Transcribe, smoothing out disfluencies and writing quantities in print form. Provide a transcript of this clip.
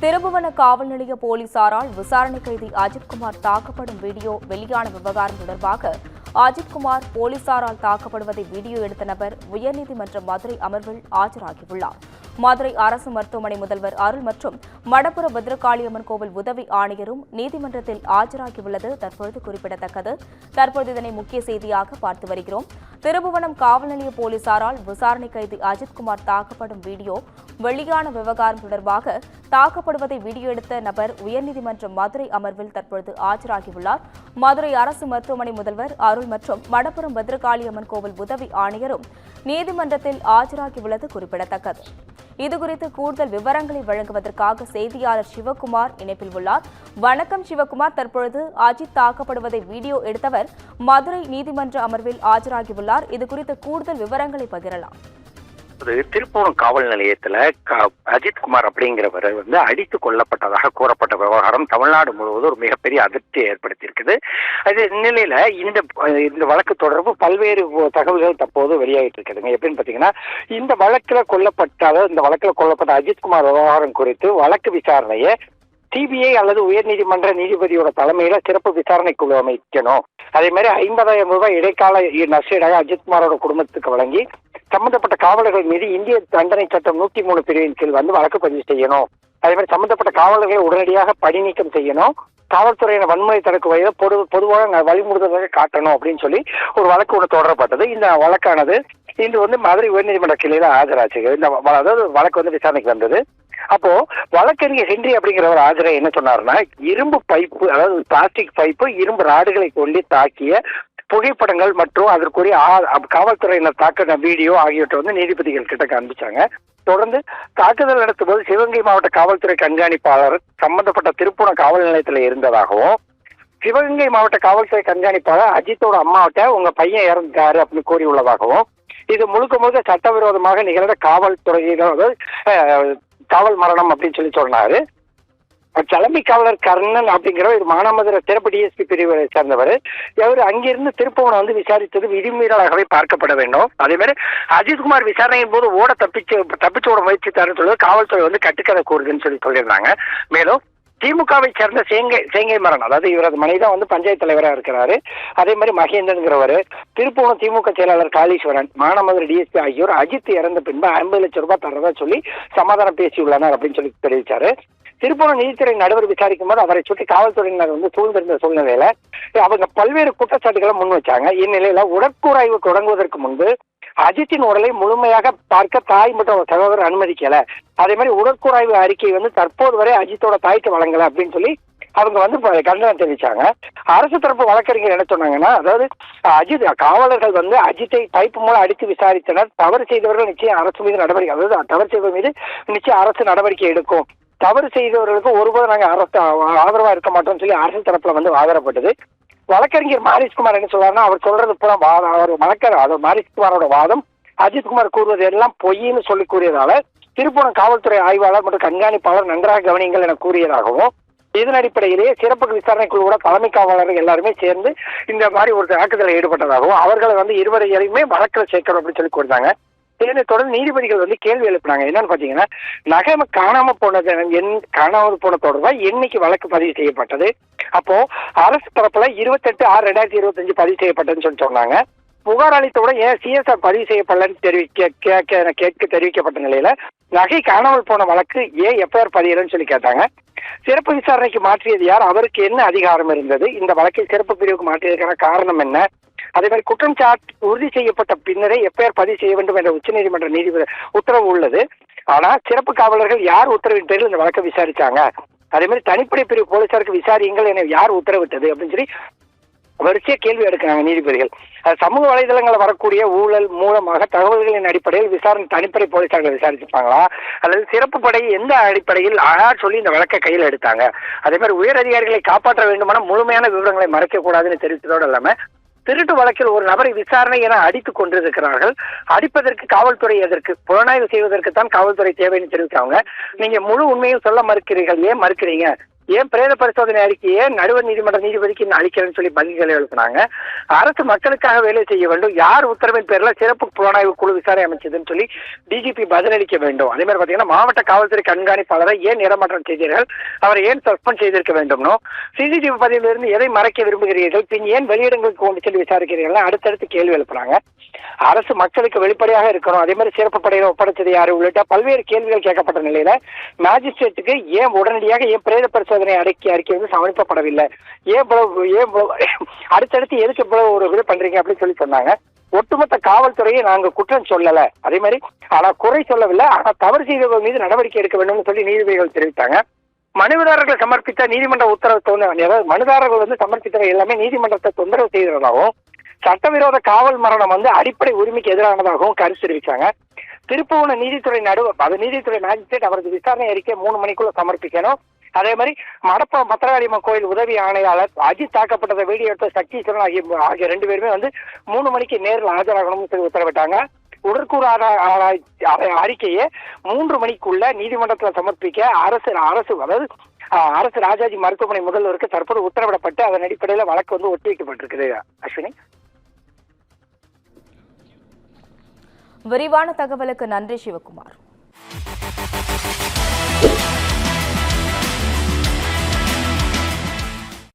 திருபுவன காவல் நிலைய போலீசாரால் விசாரணை கைதி அஜித்குமார் தாக்கப்படும் வீடியோ வெளியான விவகாரம் தொடர்பாக அஜித்குமார் போலீசாரால் தாக்கப்படுவதை வீடியோ எடுத்த நபர் உயர்நீதிமன்ற மதுரை அமர்வில் ஆஜராகியுள்ளார். மதுரை அரசு மருத்துவமனை முதல்வர் அருள் மற்றும் மடப்புற பத்ரகாளியம்மன் கோவில் உதவி ஆணையரும் நீதிமன்றத்தில் ஆஜராகியுள்ளது தற்போது குறிப்பிடத்தக்கது. தற்போது இதனை முக்கிய செய்தியாக பார்த்து வருகிறோம். திருபுவனம் காவல் நிலைய போலீசாரால் விசாரணை கைதி அஜித்குமார் தாக்கப்படும் வீடியோ வெளியான விவகாரம் தொடர்பாக தாக்கப்படுவதை வீடியோ எடுத்த நபர் உயர்நீதிமன்ற மதுரை அமர்வில் தற்பொழுது ஆஜராகியுள்ளார். மதுரை அரசு மருத்துவமனை முதல்வர் அருள் மற்றும் மடப்புறம் பத்ரகாளியம்மன் கோவில் உதவி ஆணையரும் நீதிமன்றத்தில் ஆஜராகியுள்ளது குறிப்பிடத்தக்கது. இதுகுறித்து கூடுதல் விவரங்களை வழங்குவதற்காக செய்தியாளர் சிவகுமார் இணைப்பில் உள்ளார். வணக்கம் சிவகுமார், தற்பொழுது அஜித் தாக்கப்படுவதை வீடியோ எடுத்தவர் மதுரை நீதிமன்ற அமர்வில் ஆஜராகியுள்ளார். இதுகுறித்து கூடுதல் விவரங்களை பகிரலாம். திருப்பூரம் காவல் நிலையத்துல அஜித்குமார் அப்படிங்கிறவர் அடித்து கொல்லப்பட்டதாக கூறப்பட்ட விவகாரம் தமிழ்நாடு முழுவதும் ஒரு மிகப்பெரிய அதிர்ச்சியை ஏற்படுத்தியிருக்குது. அது நிலையில இந்த வழக்கு தொடர்பு பல்வேறு தகவல்கள் தற்போது வெளியாகிட்டு இருக்குதுங்க. எப்படின்னு பாத்தீங்கன்னா, இந்த வழக்குல கொல்லப்பட்ட அஜித்குமார் விவகாரம் குறித்து வழக்கு விசாரணையை சிபிஐ அல்லது உயர்நீதிமன்ற நீதிபதியோட தலைமையில சிறப்பு விசாரணை குழு அமைக்கணும். அதே மாதிரி 50,000 ரூபாய் இடைக்கால நஷ்டஈடாக அஜித்குமாரோட குடும்பத்துக்கு வழங்கி சம்பந்தப்பட்ட காவலர்கள் மீது இந்திய தண்டனை சட்டம் 103 பிரிவின் கீழ் வழக்கு பதிவு செய்யணும். அதே மாதிரி சம்பந்தப்பட்ட காவலர்களை உடனடியாக பணி நீக்கம் செய்யணும். காவல்துறையின வன்முறை தடுக்கும் வகையில் பொதுவாக வழிமுறையாக காட்டணும் அப்படின்னு சொல்லி ஒரு வழக்கு ஒன்று தொடரப்பட்டது. இந்த வழக்கானது இன்று மதுரை உயர்நீதிமன்ற கிளையில ஆஜராச்சு. அதாவது வழக்கு விசாரணைக்கு வந்தது. அப்போ வழக்கறிஞர் ஹென்றி அப்படிங்கிறவர் ஆஜராக என்ன சொன்னாருன்னா, இரும்பு பைப்பு, அதாவது பிளாஸ்டிக் பைப்பு, இரும்பு ராடுகளை கொண்டு தாக்கிய புகைப்படங்கள் மற்றும் அதற்குரிய காவல்துறையினர் தாக்கின வீடியோ ஆகியவற்றை நீதிபதிகள் கிட்ட காண்பிச்சாங்க. தொடர்ந்து தாக்குதல் நடத்தும் போது சிவகங்கை மாவட்ட காவல்துறை கண்காணிப்பாளர் சம்பந்தப்பட்ட திருப்பூரம் காவல் நிலையத்தில் இருந்ததாகவும், சிவகங்கை மாவட்ட காவல்துறை கண்காணிப்பாளர் அஜித்தோட அம்மாவிட்ட உங்க பையன் இறந்துட்டாரு அப்படின்னு கூறியுள்ளதாகவும், இது முழுக்க சட்டவிரோதமாக நிகழ்ந்த காவல்துறையினர் காவல் மரணம் அப்படின்னு சொன்னாரு. தலைமை காவலர் கர்ணன் அப்படிங்கிறவர் மானாமதுரை சிறப்பு டிஎஸ்பி பிரிவை சேர்ந்தவர். அவர் அங்கிருந்து திருப்பவனை விசாரித்தது விதிமீறலாகவே பார்க்கப்பட வேண்டும். அதே மாதிரி அஜித்குமார் விசாரணையின் போது தப்பிச்சு ஓட முயற்சித்தாருன்னு சொல்லி காவல்துறை கட்டுக்கதை கூறுதுன்னு சொல்லியிருந்தாங்க. மேலும் திமுகவை சேர்ந்த சேங்கை மரன், அதாவது இவரது மனைவிதான் பஞ்சாயத்து தலைவராக இருக்கிறாரு. அதே மாதிரி மகேந்திரங்கிறவர், திருப்பூரம் திமுக செயலாளர் காளீஸ்வரன், மானாமதுரை டிஎஸ்பி ஆகியோர் அஜித் இறந்த பின்பு 50 லட்சம் ரூபாய் தரதா சொல்லி சமாதானம் பேசியுள்ளனர் அப்படின்னு சொல்லி தெரிவித்தாரு. திருப்பூரம் நீதித்துறை நடுவர் விசாரிக்கும் போது அவரை சுற்றி காவல்துறையினர் சூழ்ந்திருந்த சூழ்நிலையில அவங்க பல்வேறு குற்றச்சாட்டுகளை முன் வச்சாங்க. இந்நிலையில உடற்கூறாய்வு தொடங்குவதற்கு முன்பு அஜித்தின் உடலை முழுமையாக பார்க்க தாய் மற்றும் சகோதரர் அனுமதிக்கல. அதே மாதிரி உடற்கூறாய்வு அறிக்கை தற்போது வரை அஜித்தோட தாய்க்கு வழங்கல அப்படின்னு சொல்லி அவங்க கண்டனம் தெரிவிச்சாங்க. அரசு தரப்பு வழக்கறிஞர் என்ன சொன்னாங்கன்னா, அதாவது காவலர்கள் அஜித்தை பைப்பு மூலம் அடித்து விசாரித்தனர். தவறு செய்தவர்கள் நிச்சயம் அரசு மீது நடவடிக்கை, அதாவது தவறு செய்தவர் மீது நிச்சயம் அரசு நடவடிக்கை எடுக்கும். தவறு செய்தவர்களுக்கு ஒருபோது நாங்கள் அரசு ஆதரவா இருக்க மாட்டோம்னு சொல்லி அரசு தரப்புல ஆதரப்பட்டது. வழக்கறிஞர் மாரிஸ்குமார் என்ன சொல்றாருன்னா, அவர் சொல்றது பூரா மாரிஸ்குமாரோட வாதம் அஜித்குமார் கூறுவது எல்லாம் பொய்ன்னு சொல்லி கூறியதால திருப்பூரம் காவல்துறை ஆய்வாளர் மற்றும் கண்காணிப்பாளர் நன்றாக கவனிங்கள் என கூறியதாகவும், இதன் அடிப்படையிலேயே சிறப்பு விசாரணை குழுவோட தலைமை காவலர்கள் எல்லாருமே சேர்ந்து இந்த மாதிரி ஒரு தாக்குதலில் ஈடுபட்டதாகவும், அவர்களை இருவரையுமே வழக்கில் சேர்க்கணும் அப்படின்னு சொல்லி கொடுத்தாங்க. இதனை தொடர்ந்து நீதிபதிகள் கேள்வி எழுப்பினாங்க. என்னன்னு பாத்தீங்கன்னா, நகை காணாமல் போன தொடர்பா என்னைக்கு வழக்கு பதிவு செய்யப்பட்டது? அப்போ அரசு தரப்புல 28/6/2025 பதிவு செய்யப்பட்டதுன்னு சொன்னாங்க. புகார் அளித்தவுடன் ஏன் சிஎஸ்ஆர் பதிவு செய்யப்படலன்னு தெரிவிக்கப்பட்ட நிலையில நகை காணாமல் போன வழக்கு ஏன் எஃப்ஐஆர் பதியலன்னு சொல்லி கேட்டாங்க. சிறப்பு விசாரணைக்கு மாற்றியது யார்? அவருக்கு என்ன அதிகாரம் இருந்தது? இந்த வழக்கை சிறப்பு பிரிவுக்கு மாற்றியதற்கான காரணம் என்ன? அதே மாதிரி குற்றம் உறுதி செய்யப்பட்ட பின்னரே எஃப்ஐஆர் பதிவு செய்ய வேண்டும் என்ற உச்சநீதிமன்ற நீதிபதி உத்தரவு உள்ளது. ஆனா சிறப்பு காவலர்கள் யார் உத்தரவின் பேரில் இந்த வழக்கை விசாரிச்சாங்க? அதே மாதிரி தனிப்படை பிரிவு போலீசாருக்கு விசாரியுங்கள் என யார் உத்தரவிட்டது அப்படின்னு சொல்லி வரிசையா கேள்வி எடுக்கிறாங்க நீதிபதிகள். சமூக வலைதளங்களில் வரக்கூடிய ஊழல் மூலமாக தகவல்களின் அடிப்படையில் விசாரணை தனிப்படை போலீசார்களை விசாரிச்சிருப்பாங்களா, அல்லது சிறப்பு படை எந்த அடிப்படையில் சொல்லி இந்த வழக்கை கையில் எடுத்தாங்க? அதே மாதிரி உயர் அதிகாரிகளை காப்பாற்ற வேண்டுமான முழுமையான விவரங்களை மறைக்க கூடாதுன்னு தெரிவித்ததோடு இல்லாம திருட்டு வழக்கில் ஒரு நபரை விசாரணை என அடித்துக் கொண்டிருக்கிறார்கள். அடிப்பதற்கு காவல்துறை எதற்கு? புலனாய்வு செய்வதற்கு தான் காவல்துறை தேவைன்னு தெரிவிக்காங்க. நீங்க முழு உண்மையும் சொல்ல மறுக்கிறீர்கள். ஏன் மறுக்கிறீங்க? ஏன் பிரேத பரிசோதனை அறிக்கையை நடுவர் நீதிமன்ற நீதிபதிக்கு அளிக்கிறேன்னு சொல்லி பதில்களை எழுப்பினாங்க. அரசு மக்களுக்காக வேலை செய்ய வேண்டும், யார் உத்தரவின் பேர்ல சிறப்பு புலனாய்வு குழு விசாரணை அமைச்சதுன்னு சொல்லி டிஜிபி பதிலளிக்க வேண்டும். அதே மாதிரி பாத்தீங்கன்னா மாவட்ட காவல்துறை கண்காணிப்பாளரை ஏன் இடமாற்றம் செய்தீர்கள், அவரை ஏன் சஸ்பெண்ட் செய்திருக்க வேண்டும்னோ, சிசிடிவி பதிவிலிருந்து எதை மறைக்க விரும்புகிறீர்கள், பின் ஏன் வெளியிடங்களுக்கு கொண்டு சென்று விசாரிக்கிறீர்கள் அடுத்தடுத்து கேள்வி எழுப்புறாங்க. அரசு மக்களுக்கு வெளிப்படையாக இருக்கணும், அதே மாதிரி சிறப்பு படையினர் ஒப்படைச்சது யாரு உள்ளிட்ட பல்வேறு கேள்விகள் கேட்கப்பட்ட நிலையில மேஜிஸ்ட்ரேட்டுக்கு ஏன் உடனடியாக ஏன் பிரேத பரிசோதனை அறிக்கை வந்து சமர்ப்பிக்கப்படவில்லை, ஏன் அடுத்தடுத்து எதுக்கு இவ்வளவு ஒரு இது பண்றீங்க அப்படின்னு சொல்லி சொன்னாங்க. ஒட்டுமொத்த காவல்துறையை நாங்க குற்றம் சொல்லல, அதே மாதிரி ஆனா குறை சொல்லவில்லை, ஆனா தவறு செய்தவர்கள் மீது நடவடிக்கை எடுக்க வேண்டும் சொல்லி நீதிபதிகள் தெரிவித்தாங்க. மனுதாரர்கள் சமர்ப்பித்த நீதிமன்ற உத்தரவு அதாவது மனுதாரர்கள் வந்து சமர்ப்பித்தவை எல்லாமே நீதிமன்றத்தை தொந்தரவு செய்ததாகவும் சட்டவிரோத காவல் மரணம் வந்து அடிப்படை உரிமைக்கு எதிரானதாகவும் கருத்து தெரிவிச்சாங்க. திருப்புவன நீதித்துறை நீதித்துறை மேஜிஸ்ட்ரேட் அவரது விசாரணை அறிக்கை 3 மணிக்குள்ள சமர்ப்பிக்கணும். அதே மாதிரி மடப்பம் பத்திரகாளியம்மன் கோயில் உதவி ஆணையாளர் அஜித் தாக்கப்பட்டதை வீடியோ எடுத்த சக்தீஸ்வரன் ஆகிய 2 பேருமே வந்து 3 மணிக்கு நேரில் ஆஜராகணும்னு சொல்லி உத்தரவிட்டாங்க. உடற்கூறு அறிக்கையை 3 மணிக்குள்ள நீதிமன்றத்தில் சமர்ப்பிக்க அரசு ராஜாஜி மருத்துவமனை முதல்வருக்கு தற்போது உத்தரவிடப்பட்டு அதன் அடிப்படையில் வழக்கு வந்து ஒத்தி வைக்கப்பட்டிருக்குது. அஸ்வினி, விரிவான தகவலுக்கு நன்றி சிவகுமார்.